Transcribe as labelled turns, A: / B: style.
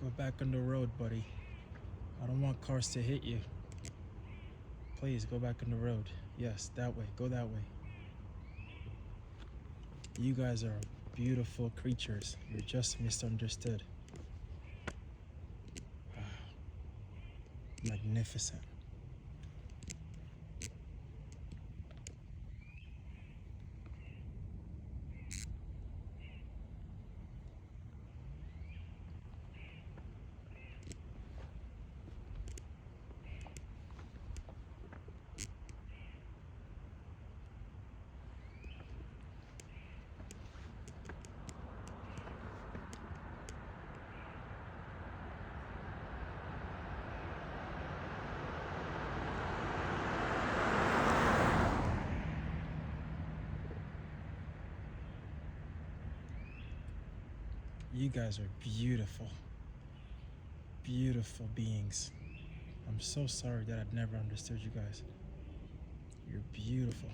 A: Go back on the road, buddy. I don't want cars to hit you. Please go back on the road. Yes, that way. Go that way. You guys are beautiful creatures. You're just misunderstood. Magnificent. You guys are beautiful. Beautiful beings. I'm so sorry that I'd never understood you guys. You're beautiful.